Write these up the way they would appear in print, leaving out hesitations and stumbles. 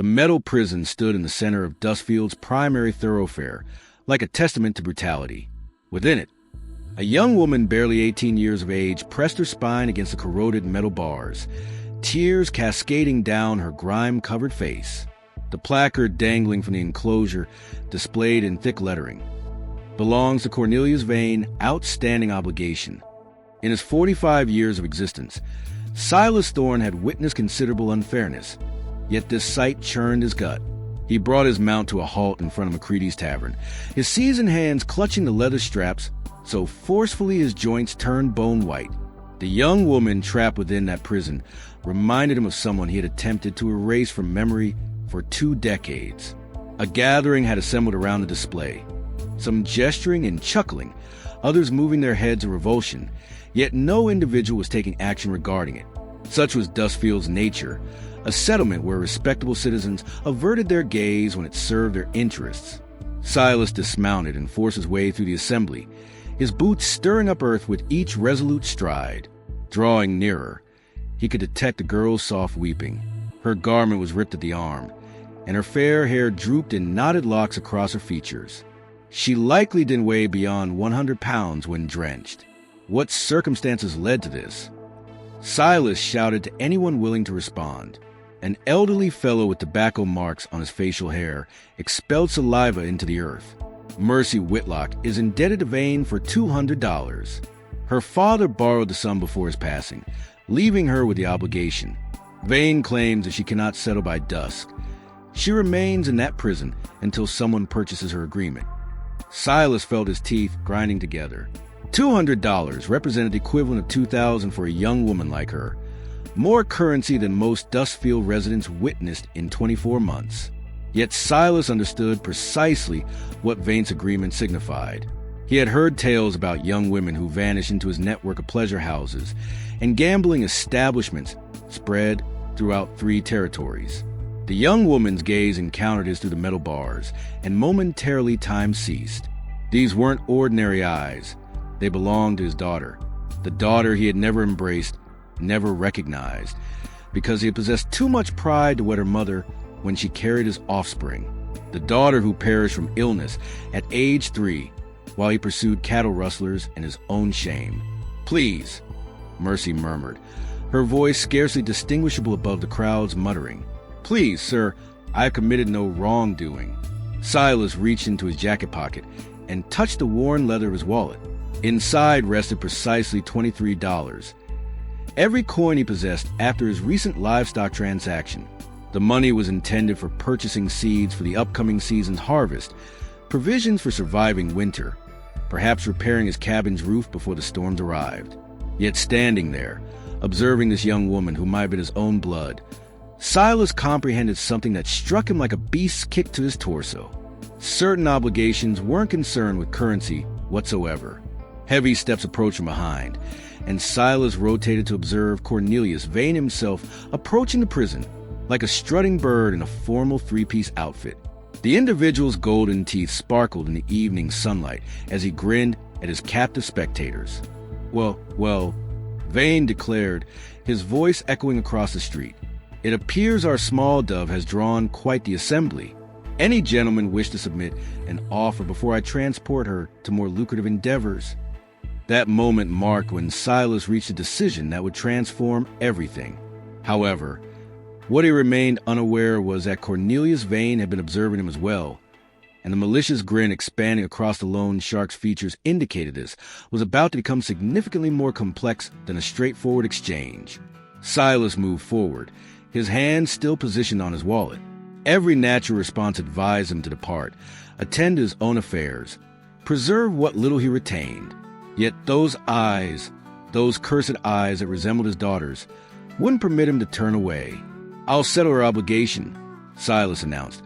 The metal prison stood in the center of Dustfield's primary thoroughfare, like a testament to brutality. Within it, a young woman barely 18 years of age pressed her spine against the corroded metal bars, tears cascading down her grime-covered face. The placard dangling from the enclosure, displayed in thick lettering, belongs to Cornelius Vane, outstanding obligation. In his 45 years of existence, Silas Thorne had witnessed considerable unfairness, yet this sight churned his gut. He brought his mount to a halt in front of Macready's tavern, his seasoned hands clutching the leather straps so forcefully his joints turned bone white. The young woman trapped within that prison reminded him of someone he had attempted to erase from memory for 2 decades. A gathering had assembled around the display, some gesturing and chuckling, others moving their heads in revulsion, yet no individual was taking action regarding it. Such was Dustfield's nature, a settlement where respectable citizens averted their gaze when it served their interests. Silas dismounted and forced his way through the assembly, his boots stirring up earth with each resolute stride. Drawing nearer, he could detect a girl's soft weeping. Her garment was ripped at the arm, and her fair hair drooped in knotted locks across her features. She likely didn't weigh beyond 100 pounds when drenched. What circumstances led to this? Silas shouted to anyone willing to respond. An elderly fellow with tobacco marks on his facial hair expelled saliva into the earth. Mercy Whitlock is indebted to Vane for $200. Her father borrowed the sum before his passing, leaving her with the obligation. Vane claims that she cannot settle by dusk. She remains in that prison until someone purchases her agreement. Silas felt his teeth grinding together. $200 represented the equivalent of $2,000 for a young woman like her, more currency than most Dustfield residents witnessed in 24 months. Yet Silas understood precisely what Vane's agreement signified. He had heard tales about young women who vanished into his network of pleasure houses and gambling establishments spread throughout 3 territories. The young woman's gaze encountered his through the metal bars, and momentarily time ceased. These weren't ordinary eyes. They belonged to his daughter, the daughter he had never embraced, never recognized, because he had possessed too much pride to wed her mother when she carried his offspring. The daughter who perished from illness at age 3, while he pursued cattle rustlers in his own shame. "Please," Mercy murmured, her voice scarcely distinguishable above the crowd's muttering. "Please, sir, I have committed no wrongdoing." Silas reached into his jacket pocket and touched the worn leather of his wallet. Inside rested precisely $23, every coin he possessed after his recent livestock transaction. The money was intended for purchasing seeds for the upcoming season's harvest, provisions for surviving winter, perhaps repairing his cabin's roof before the storms arrived. Yet standing there, observing this young woman who might have been his own blood, Silas comprehended something that struck him like a beast's kick to his torso. Certain obligations weren't concerned with currency whatsoever. Heavy steps approached from behind, and Silas rotated to observe Cornelius Vane himself approaching the prison like a strutting bird in a formal 3-piece outfit. The individual's golden teeth sparkled in the evening sunlight as he grinned at his captive spectators. Well, Vane declared, his voice echoing across the street. "It appears our small dove has drawn quite the assembly. Any gentleman wish to submit an offer before I transport her to more lucrative endeavors?" That moment marked when Silas reached a decision that would transform everything. However, what he remained unaware was that Cornelius Vane had been observing him as well, and the malicious grin expanding across the loan shark's features indicated this was about to become significantly more complex than a straightforward exchange. Silas moved forward, his hand still positioned on his wallet. Every natural response advised him to depart, attend to his own affairs, preserve what little he retained. Yet those eyes, those cursed eyes that resembled his daughter's, wouldn't permit him to turn away. "I'll settle her obligation," Silas announced,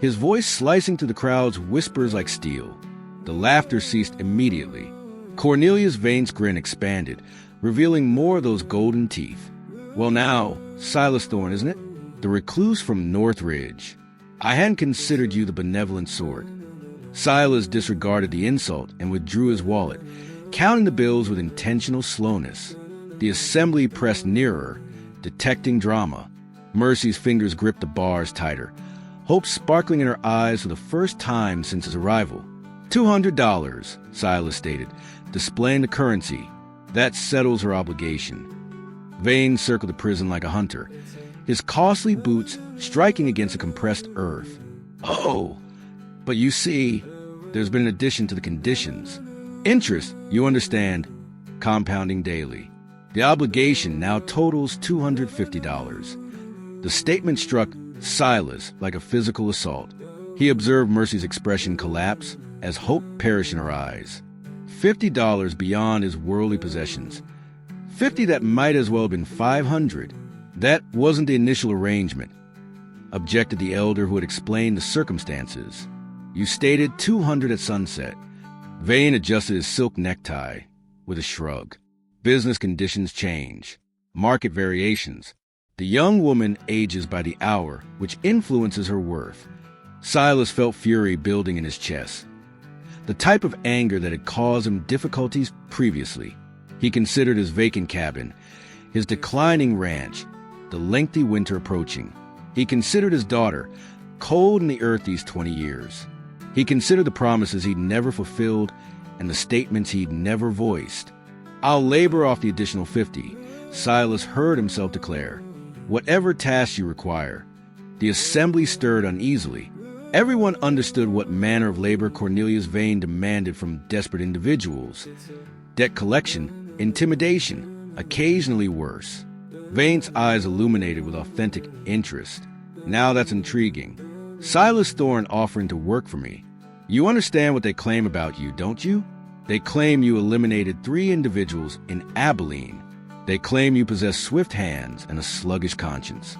his voice slicing through the crowd's whispers like steel. The laughter ceased immediately. Cornelius Vane's grin expanded, revealing more of those golden teeth. "Well now, Silas Thorne, isn't it? The recluse from Northridge. I hadn't considered you the benevolent sort." Silas disregarded the insult and withdrew his wallet, counting the bills with intentional slowness. The assembly pressed nearer, detecting drama. Mercy's fingers gripped the bars tighter, hope sparkling in her eyes for the first time since his arrival. $200, Silas stated, displaying the currency. That settles her obligation. Vane circled the prison like a hunter, his costly boots striking against the compressed earth. Oh, but you see, there's been an addition to the conditions. Interest, you understand, compounding daily. The obligation now totals $250. The statement struck Silas like a physical assault. He observed Mercy's expression collapse as hope perished in her eyes. $50 beyond his worldly possessions. 50 that might as well have been 500. That wasn't the initial arrangement, objected the elder who had explained the circumstances. You stated 200 at sunset. Vane adjusted his silk necktie with a shrug. Business conditions change. Market variations. The young woman ages by the hour, which influences her worth. Silas felt fury building in his chest, the type of anger that had caused him difficulties previously. He considered his vacant cabin, his declining ranch, the lengthy winter approaching. He considered his daughter, cold in the earth these 20 years. He considered the promises he'd never fulfilled and the statements he'd never voiced. I'll labor off the additional 50, Silas heard himself declare. Whatever tasks you require. The assembly stirred uneasily. Everyone understood what manner of labor Cornelius Vane demanded from desperate individuals. Debt collection, intimidation, occasionally worse. Vane's eyes illuminated with authentic interest. Now that's intriguing. Silas Thorne offering to work for me. You understand what they claim about you, don't you? They claim you eliminated 3 individuals in Abilene. They claim you possess swift hands and a sluggish conscience.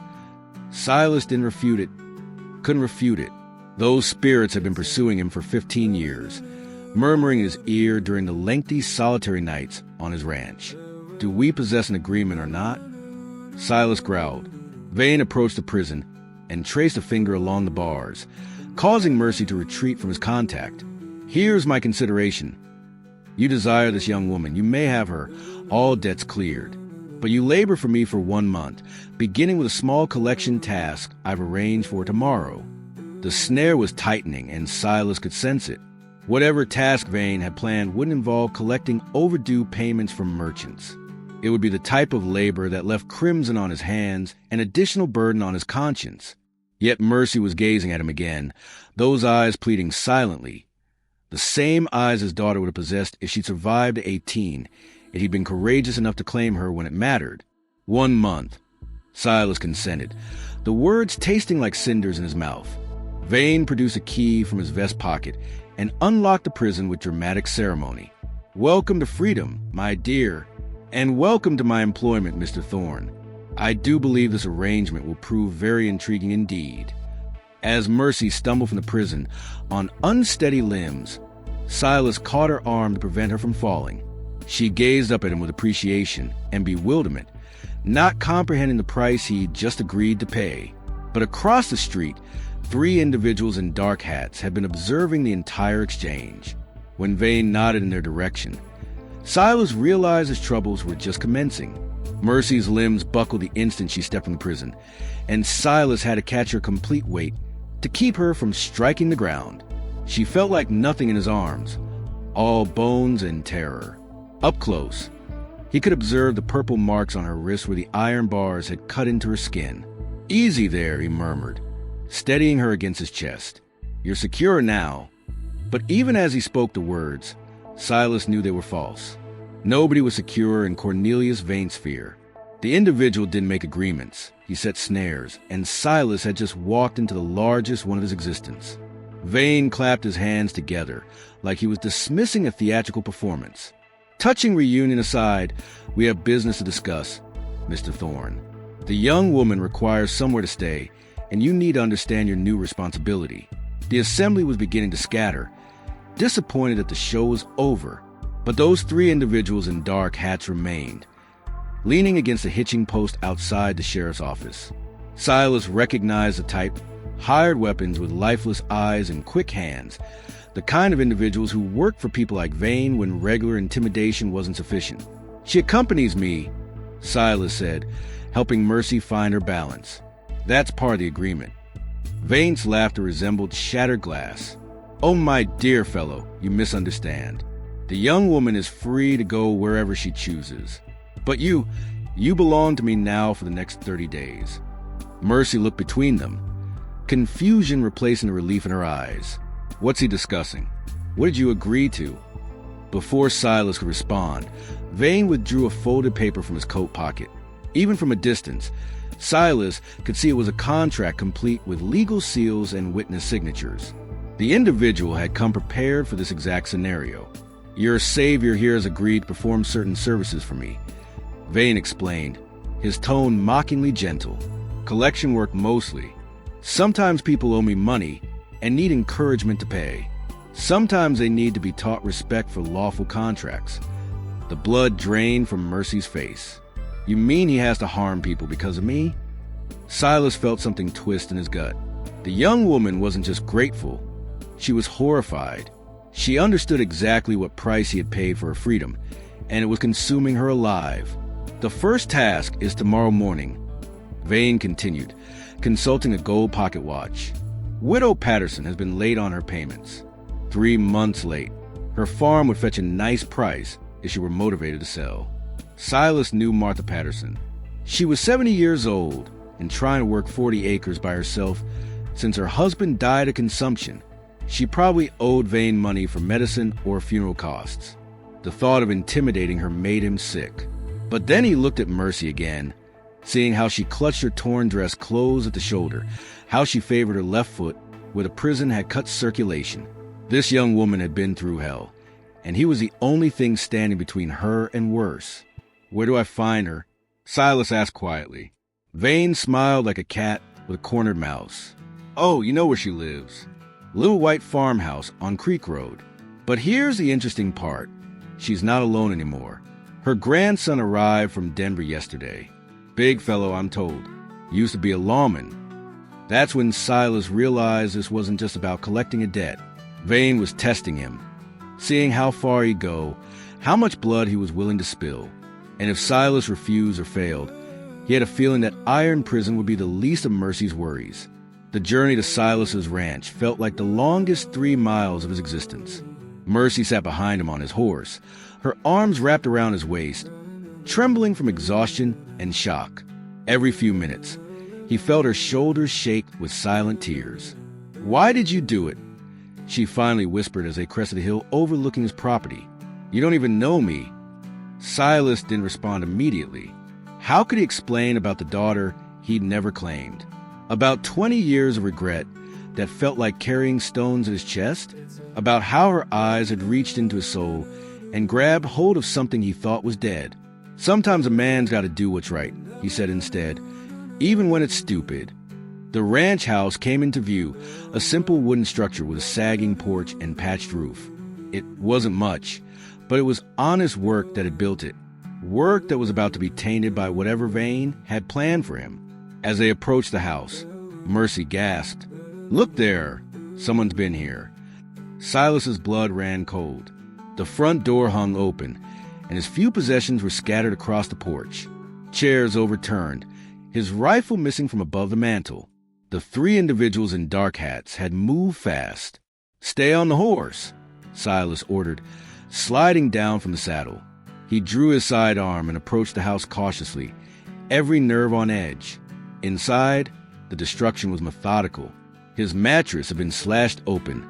Silas couldn't refute it. Those spirits had been pursuing him for 15 years, murmuring in his ear during the lengthy solitary nights on his ranch. Do we possess an agreement or not? Silas growled. Vane approached the prison and traced a finger along the bars, causing Mercy to retreat from his contact. Here's my consideration. You desire this young woman. You may have her, all debts cleared. But you labor for me for 1 month, beginning with a small collection task I've arranged for tomorrow. The snare was tightening, and Silas could sense it. Whatever task Vane had planned wouldn't involve collecting overdue payments from merchants. It would be the type of labor that left crimson on his hands, an additional burden on his conscience. Yet Mercy was gazing at him again, those eyes pleading silently. The same eyes his daughter would have possessed if she'd survived to 18, if he'd been courageous enough to claim her when it mattered. 1 month. Silas consented, the words tasting like cinders in his mouth. Vane produced a key from his vest pocket and unlocked the prison with dramatic ceremony. Welcome to freedom, my dear, and welcome to my employment, Mr. Thorne. I do believe this arrangement will prove very intriguing indeed. As Mercy stumbled from the prison on unsteady limbs, Silas caught her arm to prevent her from falling. She gazed up at him with appreciation and bewilderment, not comprehending the price he'd just agreed to pay. But across the street, 3 individuals in dark hats had been observing the entire exchange. When Vane nodded in their direction, Silas realized his troubles were just commencing. Mercy's limbs buckled the instant she stepped from the prison, and Silas had to catch her complete weight to keep her from striking the ground. She felt like nothing in his arms, all bones and terror. Up close, he could observe the purple marks on her wrists where the iron bars had cut into her skin. Easy there, he murmured, steadying her against his chest. You're secure now. But even as he spoke the words, Silas knew they were false. Nobody was secure in Cornelius Vane's sphere. The individual didn't make agreements. He set snares, and Silas had just walked into the largest one of his existence. Vane clapped his hands together like he was dismissing a theatrical performance. Touching reunion aside, we have business to discuss, Mr. Thorne. The young woman requires somewhere to stay, and you need to understand your new responsibility. The assembly was beginning to scatter, disappointed that the show was over, but those 3 individuals in dark hats remained, leaning against a hitching post outside the sheriff's office. Silas recognized the type, hired weapons with lifeless eyes and quick hands, the kind of individuals who worked for people like Vane when regular intimidation wasn't sufficient. She accompanies me, Silas said, helping Mercy find her balance. That's part of the agreement. Vane's laughter resembled shattered glass. Oh, my dear fellow, you misunderstand. The young woman is free to go wherever she chooses. But you belong to me now for the next 30 days. Mercy looked between them, confusion replacing the relief in her eyes. What's he discussing? What did you agree to? Before Silas could respond, Vane withdrew a folded paper from his coat pocket. Even from a distance, Silas could see it was a contract complete with legal seals and witness signatures. The individual had come prepared for this exact scenario. Your savior here has agreed to perform certain services for me, Vane explained, his tone mockingly gentle. Collection work mostly. Sometimes people owe me money and need encouragement to pay. Sometimes they need to be taught respect for lawful contracts. The blood drained from Mercy's face. You mean he has to harm people because of me? Silas felt something twist in his gut. The young woman wasn't just grateful. She was horrified. She understood exactly what price he had paid for her freedom, and it was consuming her alive. The first task is tomorrow morning, Vane continued, consulting a gold pocket watch. Widow Patterson has been late on her payments. 3 months late. Her farm would fetch a nice price if she were motivated to sell. Silas knew Martha Patterson. She was 70 years old and trying to work 40 acres by herself since her husband died of consumption. She probably owed Vane money for medicine or funeral costs. The thought of intimidating her made him sick. But then he looked at Mercy again, seeing how she clutched her torn dress closed at the shoulder, how she favored her left foot where the prison had cut circulation. This young woman had been through hell, and he was the only thing standing between her and worse. Where do I find her? Silas asked quietly. Vane smiled like a cat with a cornered mouse. Oh, you know where she lives. Little white farmhouse on Creek Road. But here's the interesting part. She's not alone anymore. Her grandson arrived from Denver yesterday. Big fellow, I'm told. Used to be a lawman. That's when Silas realized this wasn't just about collecting a debt. Vane was testing him, seeing how far he'd go, how much blood he was willing to spill. And if Silas refused or failed, he had a feeling that iron prison would be the least of Mercy's worries. The journey to Silas's ranch felt like the longest 3 miles of his existence. Mercy sat behind him on his horse, her arms wrapped around his waist, trembling from exhaustion and shock. Every few minutes, he felt her shoulders shake with silent tears. Why did you do it? She finally whispered as they crested a hill overlooking his property. You don't even know me. Silas didn't respond immediately. How could he explain about the daughter he'd never claimed? About 20 years of regret that felt like carrying stones in his chest? About how her eyes had reached into his soul and grabbed hold of something he thought was dead. Sometimes a man's got to do what's right, he said instead, even when it's stupid. The ranch house came into view, a simple wooden structure with a sagging porch and patched roof. It wasn't much, but it was honest work that had built it. Work that was about to be tainted by whatever Vane had planned for him. As they approached the house, Mercy gasped. Look there! Someone's been here. Silas's blood ran cold. The front door hung open, and his few possessions were scattered across the porch. Chairs overturned, his rifle missing from above the mantel. The 3 individuals in dark hats had moved fast. Stay on the horse, Silas ordered, sliding down from the saddle. He drew his sidearm and approached the house cautiously, every nerve on edge. Inside, the destruction was methodical. His mattress had been slashed open,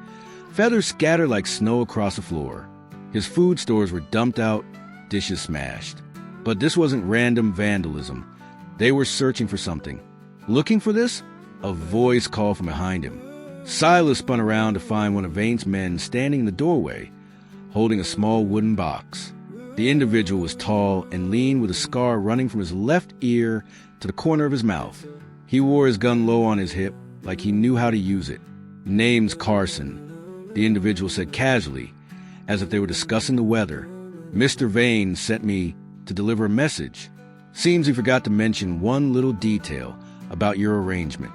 feathers scattered like snow across the floor. His food stores were dumped out, dishes smashed. But this wasn't random vandalism. They were searching for something. Looking for this? A voice called from behind him. Silas spun around to find one of Vane's men standing in the doorway, holding a small wooden box. The individual was tall and lean with a scar running from his left ear to the corner of his mouth. He wore his gun low on his hip, like he knew how to use it. Name's Carson, the individual said casually, as if they were discussing the weather. Mr. Vane sent me to deliver a message. Seems he forgot to mention one little detail about your arrangement.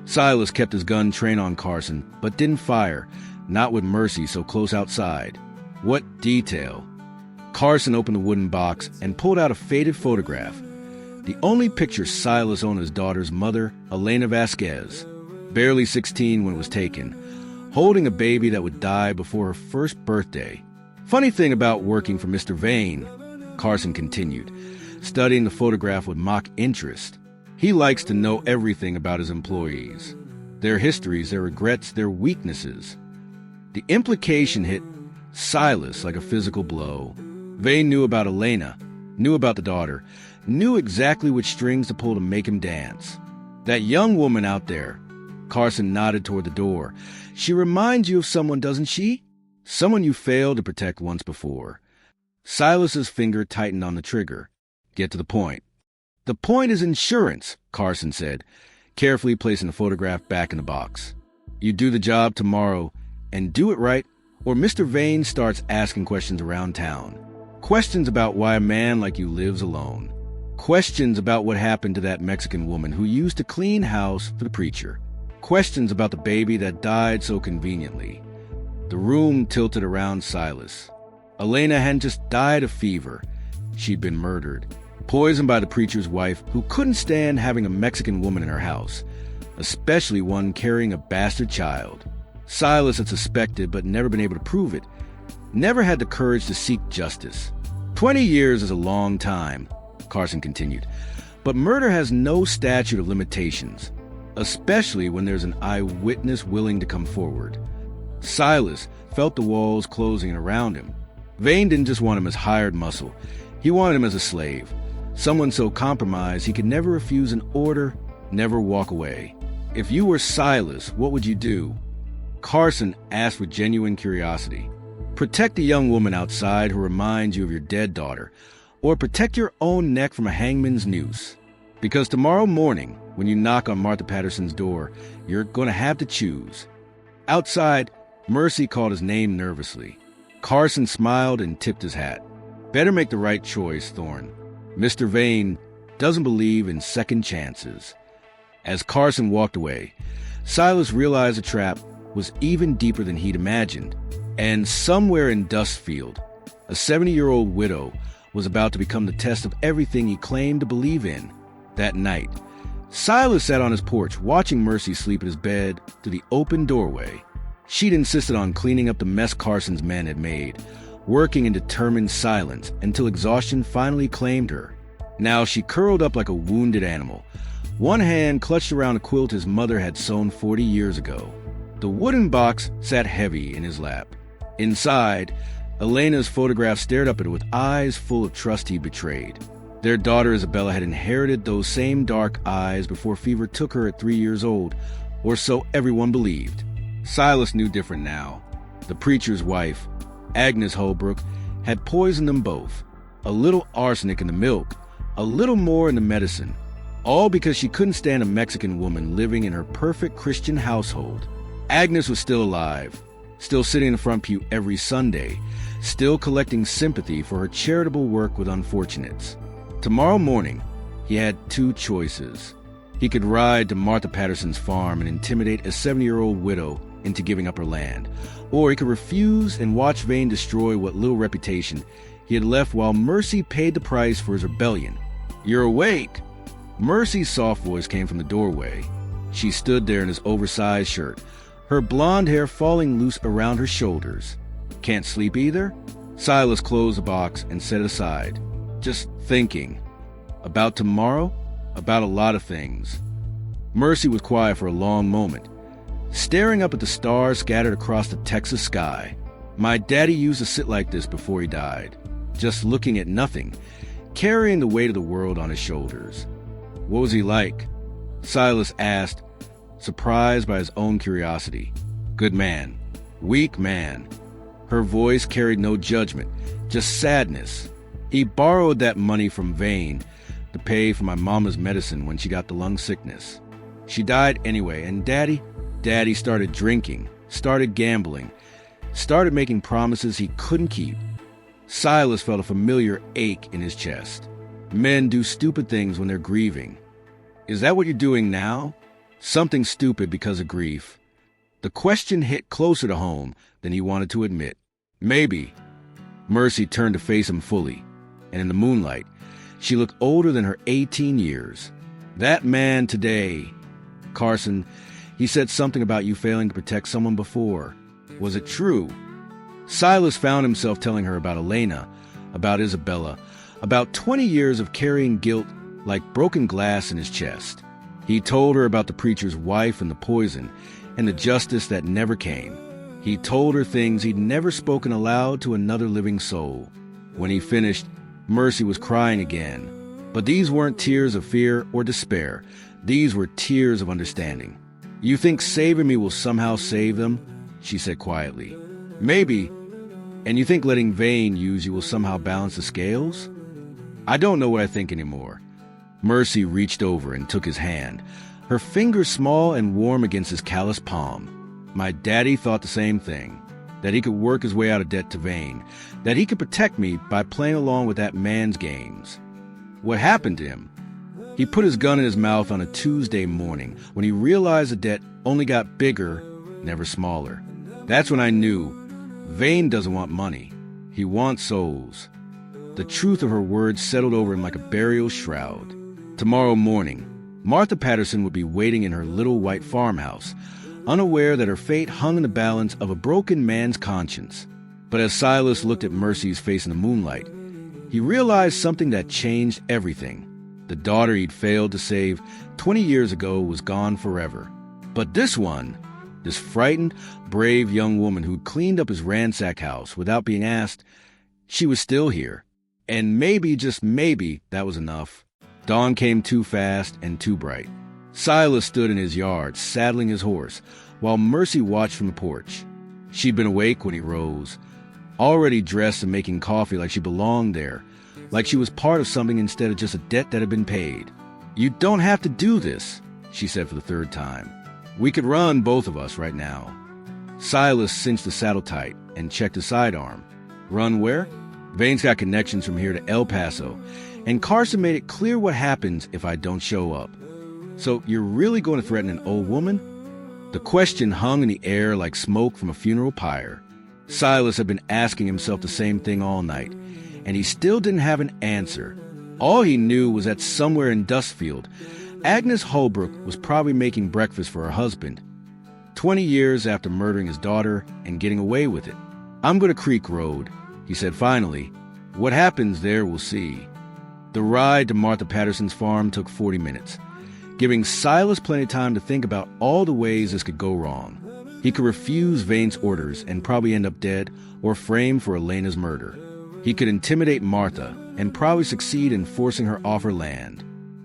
Silas kept his gun trained on Carson, but didn't fire, not with Mercy so close outside. What detail? Carson opened the wooden box and pulled out a faded photograph. The only picture Silas owned his daughter's mother, Elena Vasquez, barely 16 when it was taken, holding a baby that would die before her first birthday. Funny thing about working for Mr. Vane, Carson continued, studying the photograph with mock interest. He likes to know everything about his employees, their histories, their regrets, their weaknesses. The implication hit Silas like a physical blow. Vane knew about Elena, knew about the daughter, knew exactly which strings to pull to make him dance. That young woman out there, Carson nodded toward the door. She reminds you of someone, doesn't she? Someone you failed to protect once before. Silas's finger tightened on the trigger. Get to the point. The point is insurance, Carson said, carefully placing the photograph back in the box. You do the job tomorrow and do it right, or Mr. Vane starts asking questions around town. Questions about why a man like you lives alone. Questions about what happened to that Mexican woman who used to clean house for the preacher. Questions about the baby that died so conveniently. The room tilted around Silas. Elena hadn't just died of fever. She'd been murdered. Poisoned by the preacher's wife, who couldn't stand having a Mexican woman in her house, especially one carrying a bastard child. Silas had suspected but never been able to prove it. Never had the courage to seek justice. 20 years is a long time, Carson continued, but murder has no statute of limitations, especially when there's an eyewitness willing to come forward. Silas felt the walls closing in around him. Vane didn't just want him as hired muscle. He wanted him as a slave, someone so compromised he could never refuse an order, never walk away. If you were Silas, what would you do? Carson asked with genuine curiosity. Protect the young woman outside who reminds you of your dead daughter, or protect your own neck from a hangman's noose. Because tomorrow morning, when you knock on Martha Patterson's door, you're going to have to choose. Outside, Mercy called his name nervously. Carson smiled and tipped his hat. Better make the right choice, Thorne. Mr. Vane doesn't believe in second chances. As Carson walked away, Silas realized the trap was even deeper than he'd imagined. And somewhere in Dustfield, a 70-year-old widow was about to become the test of everything he claimed to believe in. That night, Silas sat on his porch watching Mercy sleep in his bed through the open doorway. She'd insisted on cleaning up the mess Carson's men had made, working in determined silence until exhaustion finally claimed her. Now she curled up like a wounded animal, one hand clutched around a quilt his mother had sewn 40 years ago. The wooden box sat heavy in his lap. Inside, Elena's photograph stared up at her with eyes full of trust he betrayed. Their daughter Isabella had inherited those same dark eyes before fever took her at 3 years old, or so everyone believed. Silas knew different now. The preacher's wife, Agnes Holbrook, had poisoned them both. A little arsenic in the milk, a little more in the medicine, all because she couldn't stand a Mexican woman living in her perfect Christian household. Agnes was still alive, still sitting in the front pew every Sunday, still collecting sympathy for her charitable work with unfortunates. Tomorrow morning, he had two choices. He could ride to Martha Patterson's farm and intimidate a 70-year-old widow into giving up her land, or he could refuse and watch Vane destroy what little reputation he had left while Mercy paid the price for his rebellion. "You're awake!" Mercy's soft voice came from the doorway. She stood there in his oversized shirt, her blonde hair falling loose around her shoulders. "Can't sleep either?" Silas closed the box and set it aside. "Just thinking. About tomorrow? About a lot of things." Mercy was quiet for a long moment, staring up at the stars scattered across the Texas sky. "My daddy used to sit like this before he died, just looking at nothing, carrying the weight of the world on his shoulders." "What was he like?" Silas asked, surprised by his own curiosity. "Good man. Weak man." Her voice carried no judgment, just sadness. "He borrowed that money from Vane to pay for my mama's medicine when she got the lung sickness. She died anyway, and Daddy started drinking, started gambling, started making promises he couldn't keep." Silas felt a familiar ache in his chest. Men do stupid things when they're grieving. Is that what you're doing now? Something stupid because of grief. The question hit closer to home than he wanted to admit. Maybe. Mercy turned to face him fully, and in the moonlight, She looked older than her 18 years. That man today, Carson, he said something about you failing to protect someone before. Was it true? Silas found himself telling her about Elena, about Isabella, about 20 years of carrying guilt like broken glass in his chest. He told her about the preacher's wife and the poison, and the justice that never came. He told her things he'd never spoken aloud to another living soul. When he finished, Mercy was crying again. But these weren't tears of fear or despair. These were tears of understanding. You think saving me will somehow save them? She said quietly. Maybe. And you think letting Vane use you will somehow balance the scales? I don't know what I think anymore. Mercy reached over and took his hand, her fingers small and warm against his calloused palm. My daddy thought the same thing, that he could work his way out of debt to Vane, that he could protect me by playing along with that man's games. What happened to him? He put his gun in his mouth on a Tuesday morning when he realized the debt only got bigger, never smaller. That's when I knew Vane doesn't want money. He wants souls. The truth of her words settled over him like a burial shroud. Tomorrow morning, Martha Patterson would be waiting in her little white farmhouse, unaware that her fate hung in the balance of a broken man's conscience. But as Silas looked at Mercy's face in the moonlight, he realized something that changed everything. The daughter he'd failed to save 20 years ago was gone forever. But this one, this frightened, brave young woman who'd cleaned up his ransacked house without being asked, she was still here. And maybe, just maybe, that was enough. Dawn came too fast and too bright. Silas stood in his yard, saddling his horse, while Mercy watched from the porch. She'd been awake when he rose, already dressed and making coffee like she belonged there, like she was part of something instead of just a debt that had been paid. You don't have to do this, she said for the third time. We could run, both of us, right now. Silas cinched the saddle tight and checked his sidearm. Run where? Vane's got connections from here to El Paso, and Carson made it clear what happens if I don't show up. So you're really going to threaten an old woman? The question hung in the air like smoke from a funeral pyre. Silas had been asking himself the same thing all night, and he still didn't have an answer. All he knew was that somewhere in Dustfield, Agnes Holbrook was probably making breakfast for her husband, 20 years after murdering his daughter and getting away with it. I'm going to Creek Road, he said finally. What happens there, we'll see. The ride to Martha Patterson's farm took 40 minutes, giving Silas plenty of time to think about all the ways this could go wrong. He could refuse Vane's orders and probably end up dead or framed for Elena's murder. He could intimidate Martha and probably succeed in forcing her off her land.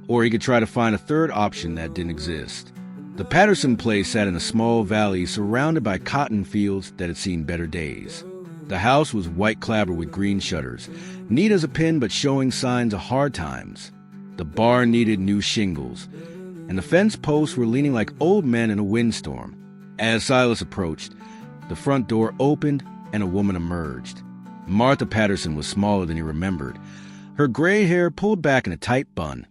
Or he could try to find a third option that didn't exist. The Patterson place sat in a small valley surrounded by cotton fields that had seen better days. The house was white clapper with green shutters, neat as a pin but showing signs of hard times. The barn needed new shingles, and the fence posts were leaning like old men in a windstorm. As Silas approached, the front door opened and a woman emerged. Martha Patterson was smaller than he remembered, her gray hair pulled back in a tight bun,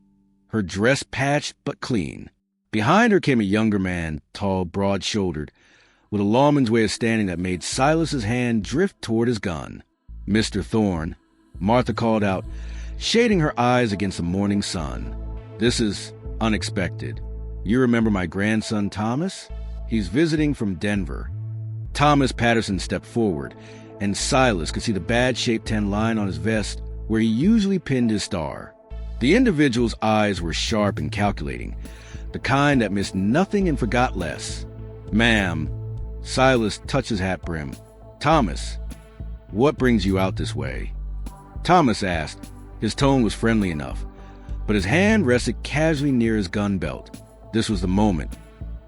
her dress patched but clean. Behind her came a younger man, tall, broad-shouldered, with a lawman's way of standing that made Silas's hand drift toward his gun. Mr. Thorne, Martha called out, shading her eyes against the morning sun. This is unexpected. You remember my grandson Thomas? He's visiting from Denver. Thomas Patterson stepped forward, and Silas could see the bad-shaped tan line on his vest where he usually pinned his star. The individual's eyes were sharp and calculating, the kind that missed nothing and forgot less. Ma'am, Silas touched his hat brim. Thomas, what brings you out this way? Thomas asked. His tone was friendly enough, but his hand rested casually near his gun belt. This was the moment,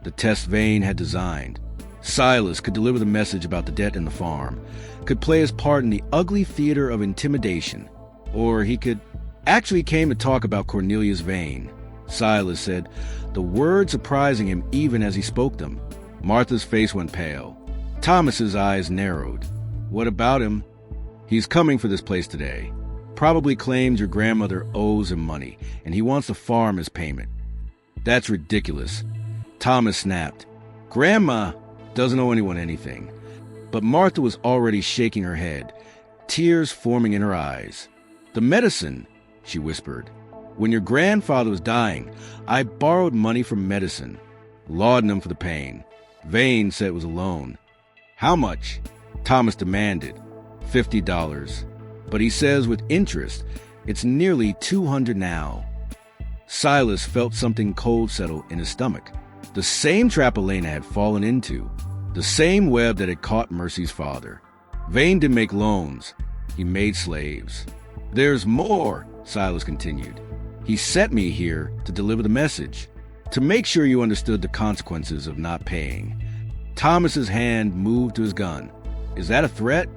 the test Vane had designed. Silas could deliver the message about the debt in the farm, could play his part in the ugly theater of intimidation, or he could actually came to talk about Cornelius Vane. Silas said, the words surprising him even as he spoke them. Martha's face went pale. Thomas's eyes narrowed. What about him? He's coming for this place today. Probably claims your grandmother owes him money, and he wants the farm as payment. That's ridiculous. Thomas snapped. Grandma doesn't owe anyone anything. But Martha was already shaking her head, tears forming in her eyes. The medicine, she whispered. "When your grandfather was dying, I borrowed money for medicine. Laudanum for the pain. Vane said it was a loan." "How much?" Thomas demanded. $50. "But he says with interest, it's nearly 200 now." Silas felt something cold settle in his stomach. The same trap Elena had fallen into. The same web that had caught Mercy's father. Vane didn't make loans. He made slaves. "There's more," Silas continued. "He sent me here to deliver the message, to make sure you understood the consequences of not paying." Thomas's hand moved to his gun. "Is that a threat?"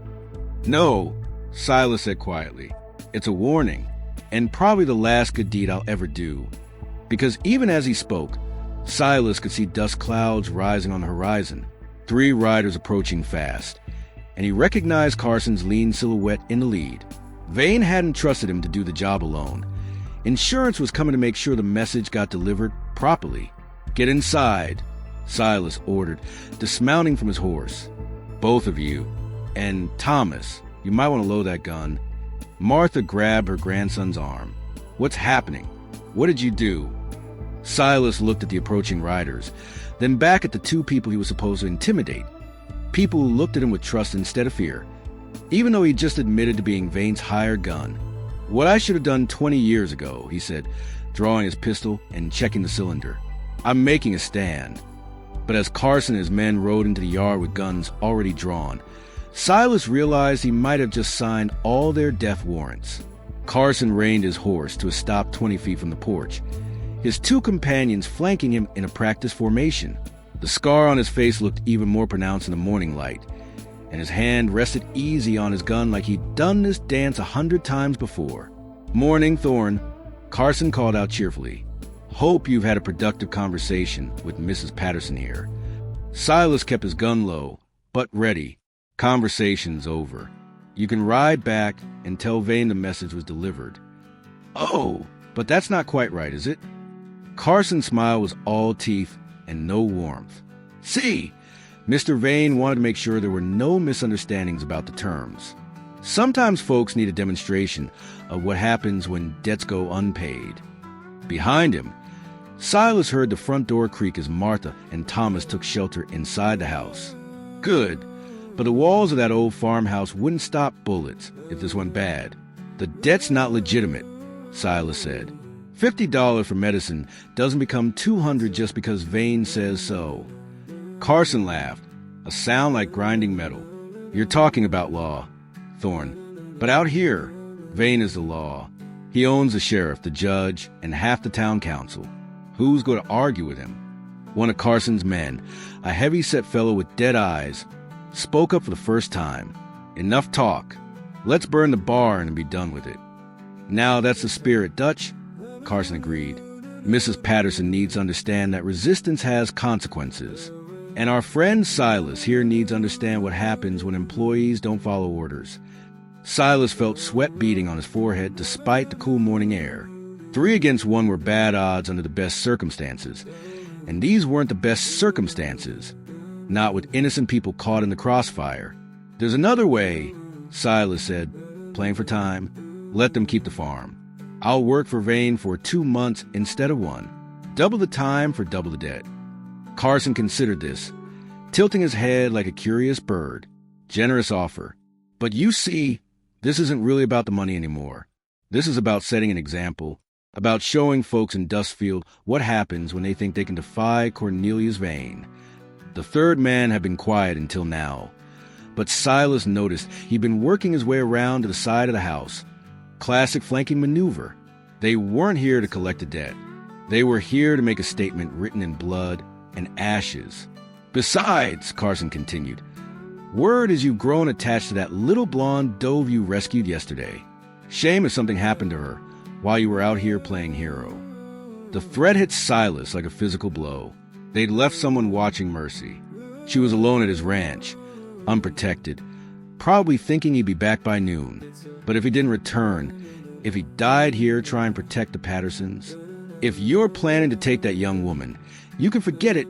"No," Silas said quietly. "It's a warning, and probably the last good deed I'll ever do." Because even as he spoke, Silas could see dust clouds rising on the horizon, 3 riders approaching fast, and he recognized Carson's lean silhouette in the lead. Vane hadn't trusted him to do the job alone. Insurance was coming to make sure the message got delivered properly. "Get inside," Silas ordered, dismounting from his horse. "Both of you. And Thomas, you might want to load that gun." Martha grabbed her grandson's arm. "What's happening? What did you do?" Silas looked at the approaching riders, then back at the 2 people he was supposed to intimidate. People who looked at him with trust instead of fear, even though he just admitted to being Vane's hired gun. "What I should have done 20 years ago," he said, drawing his pistol and checking the cylinder. "I'm making a stand." But as Carson and his men rode into the yard with guns already drawn, Silas realized he might have just signed all their death warrants. Carson reined his horse to a stop 20 feet from the porch, his 2 companions flanking him in a practice formation. The scar on his face looked even more pronounced in the morning light, and his hand rested easy on his gun like he'd done this dance 100 times before. "Morning, Thorne," Carson called out cheerfully. "Hope you've had a productive conversation with Mrs. Patterson here." Silas kept his gun low, but ready. "Conversation's over. You can ride back and tell Vane the message was delivered." "Oh, but that's not quite right, is it?" Carson's smile was all teeth and no warmth. "See, Mr. Vane wanted to make sure there were no misunderstandings about the terms. Sometimes folks need a demonstration of what happens when debts go unpaid." Behind him, Silas heard the front door creak as Martha and Thomas took shelter inside the house. Good, but the walls of that old farmhouse wouldn't stop bullets if this went bad. "The debt's not legitimate," Silas said. $50 for medicine doesn't become 200 just because Vane says so. Carson laughed, a sound like grinding metal. "You're talking about law, Thorne. But out here, Vane is the law. He owns the sheriff, the judge, and half the town council. Who's going to argue with him?" One of Carson's men, a heavy-set fellow with dead eyes, spoke up for the first time. "Enough talk. Let's burn the barn and be done with it." "Now that's the spirit, Dutch," Carson agreed. "Mrs. Patterson needs to understand that resistance has consequences. And our friend Silas here needs to understand what happens when employees don't follow orders." Silas felt sweat beading on his forehead despite the cool morning air. 3 against 1 were bad odds under the best circumstances. And these weren't the best circumstances. Not with innocent people caught in the crossfire. "There's another way," Silas said, playing for time. "Let them keep the farm. I'll work for Vane for 2 months instead of 1. Double the time for double the debt." Carson considered this, tilting his head like a curious bird. Generous offer. "But you see, this isn't really about the money anymore. This is about setting an example, about showing folks in Dustfield what happens when they think they can defy Cornelius Vane." The third man had been quiet until now, but Silas noticed he'd been working his way around to the side of the house. Classic flanking maneuver. They weren't here to collect a debt. They were here to make a statement written in blood and ashes. "Besides," Carson continued, "word is you've grown attached to that little blonde dove you rescued yesterday. Shame if something happened to her while you were out here playing hero." The threat hit Silas like a physical blow. They'd left someone watching Mercy. She was alone at his ranch, unprotected, probably thinking he'd be back by noon. But if he didn't return, if he died here trying to protect the Pattersons, if you're planning to take that young woman, you can forget it.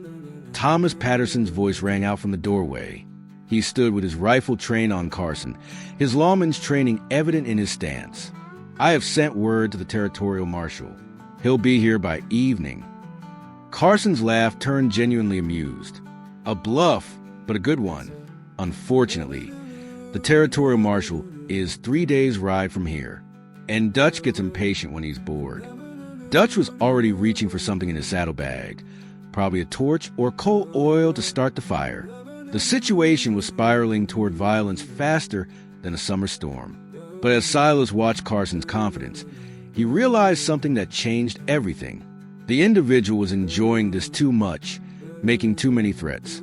Thomas Patterson's voice rang out from the doorway. He stood with his rifle trained on Carson, his lawman's training evident in his stance. I have sent word to the territorial marshal. He'll be here by evening. Carson's laugh turned genuinely amused. A bluff, but a good one. Unfortunately, the territorial marshal is 3 days' ride from here, and Dutch gets impatient when he's bored. Dutch was already reaching for something in his saddlebag, probably a torch or coal oil to start the fire. The situation was spiraling toward violence faster than a summer storm. But as Silas watched Carson's confidence, he realized something that changed everything. The individual was enjoying this too much, making too many threats,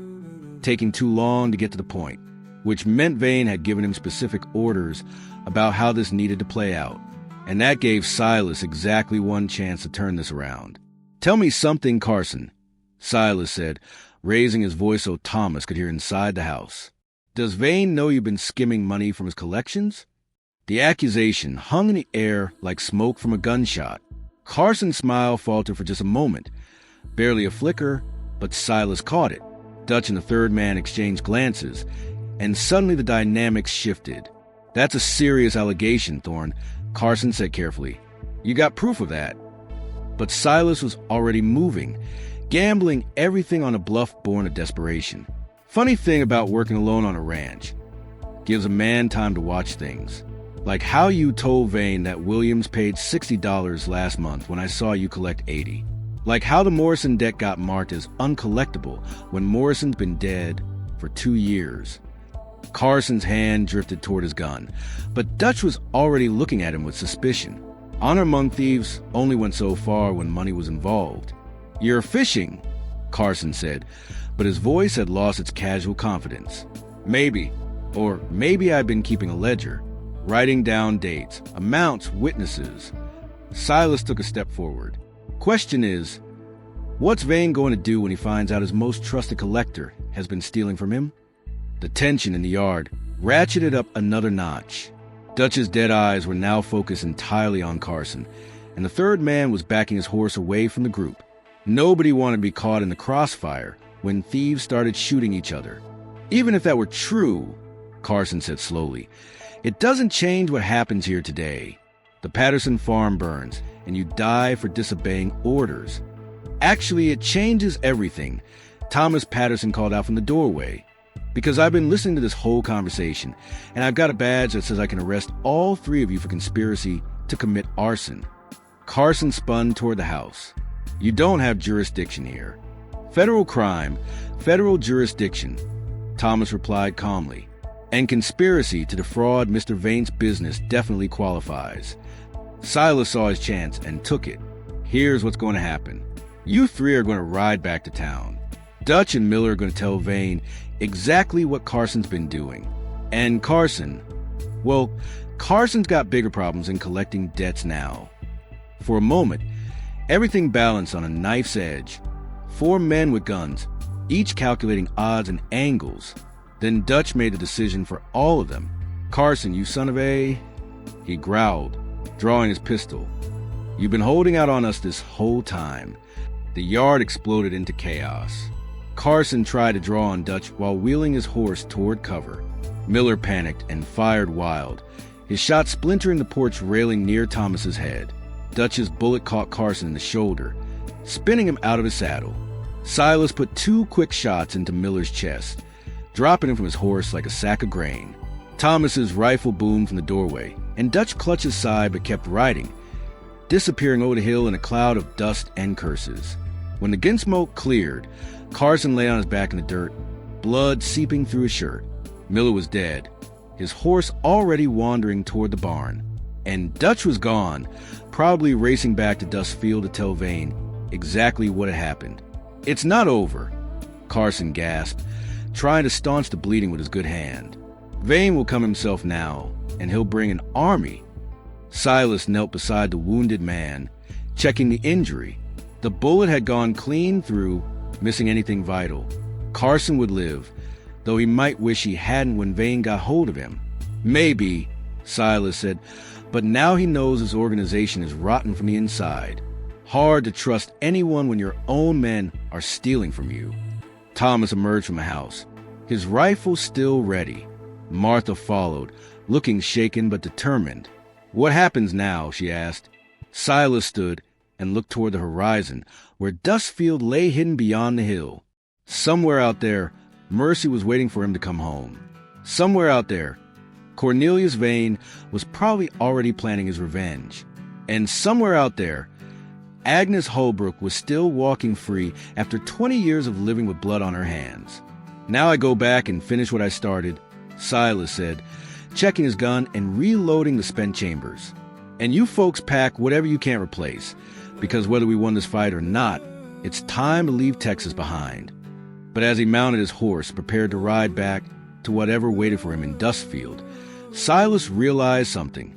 taking too long to get to the point, which meant Vane had given him specific orders about how this needed to play out. And that gave Silas exactly one chance to turn this around. "Tell me something, Carson," Silas said, raising his voice so Thomas could hear inside the house. "Does Vane know you've been skimming money from his collections?" The accusation hung in the air like smoke from a gunshot. Carson's smile faltered for just a moment. Barely a flicker, but Silas caught it. Dutch and the third man exchanged glances, and suddenly the dynamics shifted. "That's a serious allegation, Thorne," Carson said carefully. "You got proof of that?" But Silas was already moving, gambling everything on a bluff born of desperation. Funny thing about working alone on a ranch. Gives a man time to watch things. Like how you told Vane that Williams paid $60 last month when I saw you collect $80. Like how the Morrison debt got marked as uncollectible when Morrison's been dead for 2 years. Carson's hand drifted toward his gun, but Dutch was already looking at him with suspicion. Honor among thieves only went so far when money was involved. "You're fishing," Carson said, but his voice had lost its casual confidence. "Maybe. Or maybe I've been keeping a ledger, writing down dates, amounts, witnesses." Silas took a step forward. "Question is, what's Vane going to do when he finds out his most trusted collector has been stealing from him?" The tension in the yard ratcheted up another notch. Dutch's dead eyes were now focused entirely on Carson, and the third man was backing his horse away from the group. Nobody wanted to be caught in the crossfire when thieves started shooting each other. "Even if that were true," Carson said slowly, "it doesn't change what happens here today. The Patterson farm burns, and you die for disobeying orders. Actually, it changes everything," Thomas Patterson called out from the doorway. "Because I've been listening to this whole conversation, and I've got a badge that says I can arrest all 3 of you for conspiracy to commit arson." Carson spun toward the house. "You don't have jurisdiction here." "Federal crime, federal jurisdiction," Thomas replied calmly. "And conspiracy to defraud Mr. Vane's business definitely qualifies." Silas saw his chance and took it. "Here's what's going to happen. You 3 are going to ride back to town. Dutch and Miller are going to tell Vane exactly what Carson's been doing. And Carson's got bigger problems than collecting debts now." For a moment, everything balanced on a knife's edge. 4 men with guns, each calculating odds and angles. Then Dutch made a decision for all of them. "Carson, you son of a..." He growled, drawing his pistol. "You've been holding out on us this whole time." The yard exploded into chaos. Carson tried to draw on Dutch while wheeling his horse toward cover. Miller panicked and fired wild, his shot splintering the porch railing near Thomas's head. Dutch's bullet caught Carson in the shoulder, spinning him out of his saddle. Silas put 2 quick shots into Miller's chest, dropping him from his horse like a sack of grain. Thomas's rifle boomed from the doorway, and Dutch clutched his side but kept riding, disappearing over the hill in a cloud of dust and curses. When the gun smoke cleared, Carson lay on his back in the dirt, blood seeping through his shirt. Miller was dead, his horse already wandering toward the barn. And Dutch was gone, probably racing back to Dustfield to tell Vane exactly what had happened. "It's not over," Carson gasped, trying to staunch the bleeding with his good hand. "Vane will come himself now, and he'll bring an army." Silas knelt beside the wounded man, checking the injury. The bullet had gone clean through, missing anything vital. Carson would live, though he might wish he hadn't when Vane got hold of him. "Maybe," Silas said, "but now he knows his organization is rotten from the inside. Hard to trust anyone when your own men are stealing from you." Thomas emerged from the house, his rifle still ready. Martha followed, looking shaken but determined. "What happens now?" she asked. Silas stood and looked toward the horizon, where Dustfield lay hidden beyond the hill. Somewhere out there, Mercy was waiting for him to come home. Somewhere out there, Cornelius Vane was probably already planning his revenge. And somewhere out there, Agnes Holbrook was still walking free after 20 years of living with blood on her hands. "Now I go back and finish what I started," Silas said, checking his gun and reloading the spent chambers. "And you folks pack whatever you can't replace, because whether we won this fight or not, it's time to leave Texas behind." But as he mounted his horse, prepared to ride back to whatever waited for him in Dustfield, Silas realized something.